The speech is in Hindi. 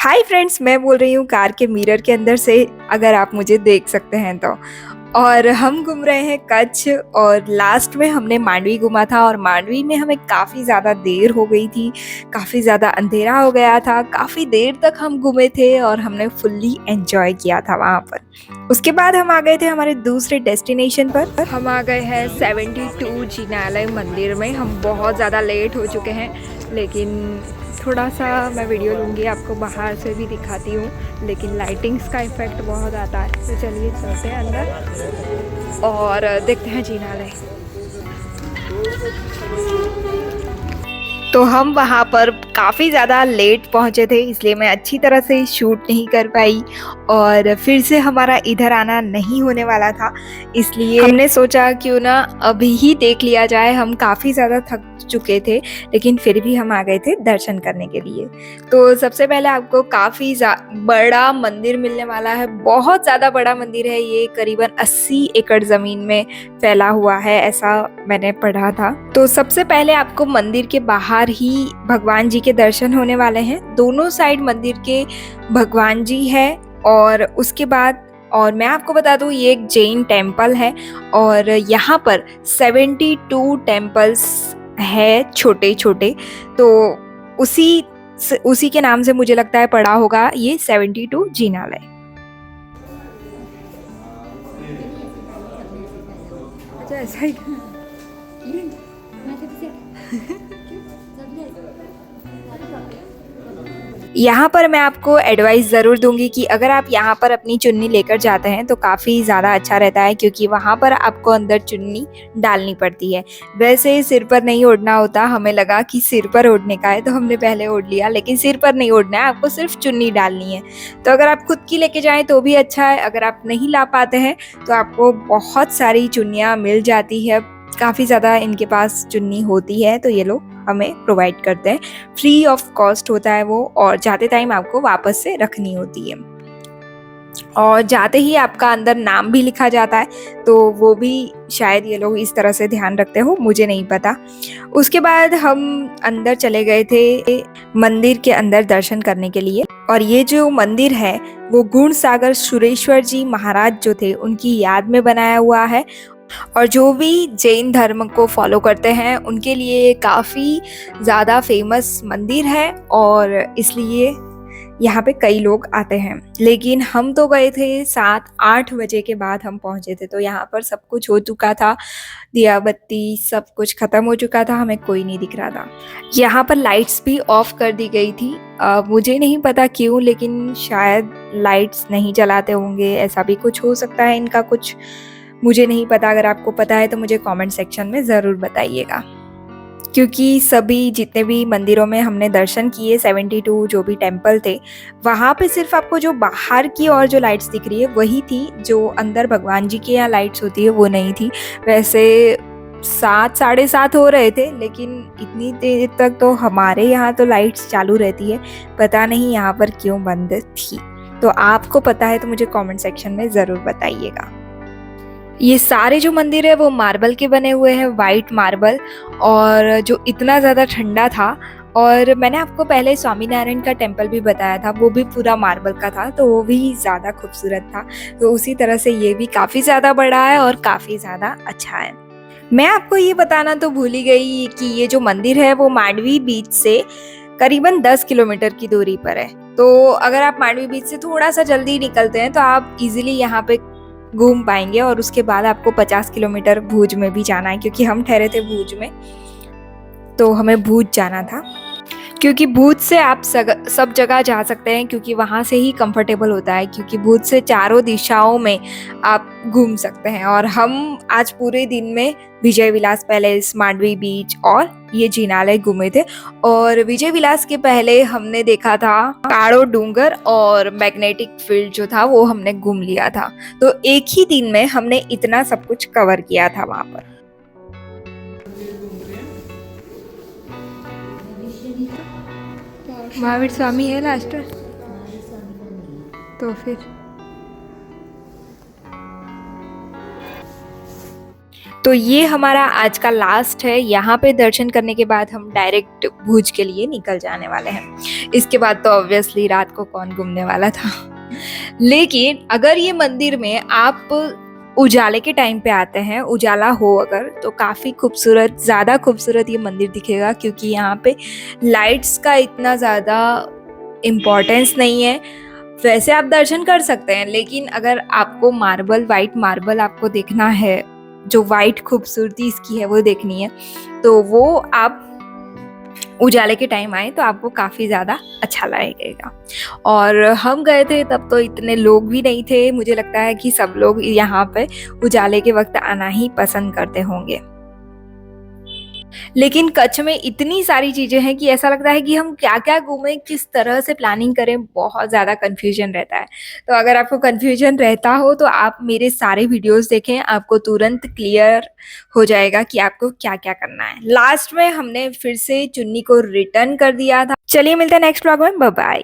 हाय फ्रेंड्स, मैं बोल रही हूँ कार के मिरर के अंदर से, अगर आप मुझे देख सकते हैं तो। और हम घूम रहे हैं कच्छ, और लास्ट में हमने मांडवी घूमा था, और मांडवी में हमें काफ़ी ज़्यादा देर हो गई थी, काफ़ी ज़्यादा अंधेरा हो गया था, काफ़ी देर तक हम घूमे थे और हमने फुल्ली एंजॉय किया था वहाँ पर। उसके बाद हम आ गए थे हमारे दूसरे डेस्टिनेशन पर। हम आ गए हैं 72 जिनालय मंदिर में। हम बहुत ज़्यादा लेट हो चुके हैं, लेकिन थोड़ा सा मैं वीडियो लूँगी, आपको बाहर से भी दिखाती हूँ, लेकिन लाइटिंग्स का इफ़ेक्ट बहुत आता है। तो चलिए चलते हैं अंदर और देखते हैं जिनालय। तो हम वहाँ पर काफ़ी ज़्यादा लेट पहुँचे थे, इसलिए मैं अच्छी तरह से शूट नहीं कर पाई, और फिर से हमारा इधर आना नहीं होने वाला था, इसलिए हमने सोचा क्यों ना अभी ही देख लिया जाए। हम काफ़ी ज़्यादा थक चुके थे, लेकिन फिर भी हम आ गए थे दर्शन करने के लिए। तो सबसे पहले आपको काफ़ी बड़ा मंदिर मिलने वाला है। बहुत ज़्यादा बड़ा मंदिर है ये, करीबन 80 एकड़ ज़मीन में फैला हुआ है, ऐसा मैंने पढ़ा था। तो सबसे पहले आपको मंदिर के बाहर ही भगवान जी के दर्शन होने वाले हैं। दोनों साइड मंदिर के भगवान जी है, और उसके बाद और मैं आपको बता दूं, ये एक जैन टेम्पल है, और यहाँ पर 72 टेम्पल्स है, छोटे छोटे। तो उसी के नाम से मुझे लगता है पड़ा होगा ये 72 जिनालय। अच्छा, ऐसा ही यहाँ पर मैं आपको एडवाइस ज़रूर दूंगी कि अगर आप यहाँ पर अपनी चुन्नी लेकर जाते हैं तो काफ़ी ज़्यादा अच्छा रहता है, क्योंकि वहाँ पर आपको अंदर चुन्नी डालनी पड़ती है। वैसे सिर पर नहीं ओढ़ना होता। हमें लगा कि सिर पर ओढ़ने का है तो हमने पहले ओढ़ लिया, लेकिन सिर पर नहीं ओढ़ना है, आपको सिर्फ चुन्नी डालनी है। तो अगर आप खुद की लेके जाएँ तो भी अच्छा है। अगर आप नहीं ला पाते हैं तो आपको बहुत सारी चुन्नियाँ मिल जाती है, काफ़ी ज़्यादा इनके पास चुन्नी होती है, तो ये लोग हमें प्रोवाइड करते हैं। फ्री ऑफ कॉस्ट होता है वो, और जाते टाइम आपको वापस से रखनी होती है, और जाते ही आपका अंदर नाम भी लिखा जाता है। तो वो भी शायद ये लोग इस तरह से ध्यान रखते हो, मुझे नहीं पता। उसके बाद हम अंदर चले गए थे मंदिर के अंदर दर्शन करने के लिए। और ये जो मंदिर है वो गुण सागर सुरेश्वर जी महाराज जो थे, उनकी याद में बनाया हुआ है, और जो भी जैन धर्म को फॉलो करते हैं उनके लिए काफ़ी ज़्यादा फेमस मंदिर है, और इसलिए यहाँ पे कई लोग आते हैं। लेकिन हम तो गए थे 7-8 बजे के बाद हम पहुँचे थे, तो यहाँ पर सब कुछ हो चुका था, दिया बत्ती सब कुछ ख़त्म हो चुका था, हमें कोई नहीं दिख रहा था। यहाँ पर लाइट्स भी ऑफ कर दी गई थी। मुझे नहीं पता क्यों, लेकिन शायद लाइट्स नहीं जलाते होंगे, ऐसा भी कुछ हो सकता है इनका कुछ, मुझे नहीं पता। अगर आपको पता है तो मुझे कमेंट सेक्शन में ज़रूर बताइएगा, क्योंकि सभी जितने भी मंदिरों में हमने दर्शन किए, 72 जो भी टेम्पल थे, वहाँ पे सिर्फ आपको जो बाहर की और जो लाइट्स दिख रही है वही थी, जो अंदर भगवान जी की यहाँ लाइट्स होती है वो नहीं थी। वैसे 7 साढ़े 7 हो रहे थे, लेकिन इतनी देर तक तो हमारे यहाँ तो लाइट्स चालू रहती है, पता नहीं यहाँ पर क्यों बंद थी। तो आपको पता है तो मुझे कमेंट सेक्शन में ज़रूर बताइएगा। ये सारे जो मंदिर है वो मार्बल के बने हुए हैं, वाइट मार्बल, और जो इतना ज़्यादा ठंडा था। और मैंने आपको पहले स्वामीनारायण का टेम्पल भी बताया था, वो भी पूरा मार्बल का था, तो वो भी ज़्यादा खूबसूरत था। तो उसी तरह से ये भी काफ़ी ज़्यादा बड़ा है और काफ़ी ज़्यादा अच्छा है। मैं आपको ये बताना तो भूल ही गई कि ये जो मंदिर है वो मांडवी बीच से करीबन 10 किलोमीटर की दूरी पर है। तो अगर आप मांडवी बीच से थोड़ा सा जल्दी निकलते हैं तो आप इजीली यहाँ पे घूम पाएंगे, और उसके बाद आपको 50 किलोमीटर भुज में भी जाना है, क्योंकि हम ठहरे थे भुज में, तो हमें भुज जाना था। क्योंकि भुज से आप सब जगह जा सकते हैं, क्योंकि वहाँ से ही कंफर्टेबल होता है, क्योंकि भुज से चारों दिशाओं में आप घूम सकते हैं। और हम आज पूरे दिन में विजय विलास पैलेस, मांडवी बीच और ये जिनालय घूमे थे। और विजय विलास के पहले हमने देखा था काड़ो डूंगर, और मैग्नेटिक फील्ड जो था वो हमने घूम लिया था। तो एक ही दिन में हमने इतना सब कुछ कवर किया था वहाँ पर। महावीर स्वामी है लास्ट में, तो फिर तो ये हमारा आज का लास्ट है। यहाँ पे दर्शन करने के बाद हम डायरेक्ट भुज के लिए निकल जाने वाले हैं। इसके बाद तो ऑब्वियसली रात को कौन घूमने वाला था। लेकिन अगर ये मंदिर में आप उजाले के टाइम पे आते हैं, उजाला हो अगर, तो काफ़ी खूबसूरत, ज़्यादा खूबसूरत ये मंदिर दिखेगा, क्योंकि यहाँ पे लाइट्स का इतना ज़्यादा इम्पोर्टेंस नहीं है। वैसे आप दर्शन कर सकते हैं, लेकिन अगर आपको मार्बल, वाइट मार्बल आपको देखना है, जो वाइट खूबसूरती इसकी है वो देखनी है, तो वो आप उजाले के टाइम आए तो आपको काफ़ी ज़्यादा अच्छा लगेगा। और हम गए थे तब तो इतने लोग भी नहीं थे। मुझे लगता है कि सब लोग यहाँ पे उजाले के वक्त आना ही पसंद करते होंगे। लेकिन कच्छ में इतनी सारी चीज़ें हैं कि ऐसा लगता है कि हम क्या-क्या घूमें, किस तरह से प्लानिंग करें, बहुत ज़्यादा कन्फ्यूजन रहता है। तो अगर आपको कन्फ्यूजन रहता हो तो आप मेरे सारे वीडियोज़ देखें, आपको तुरंत क्लियर हो जाएगा कि आपको क्या-क्या करना है। लास्ट में हमने फिर से चुन्नी को रिटर्न कर दिया था। चलिए मिलते हैं नेक्स्ट व्लॉग में, बाय बाय।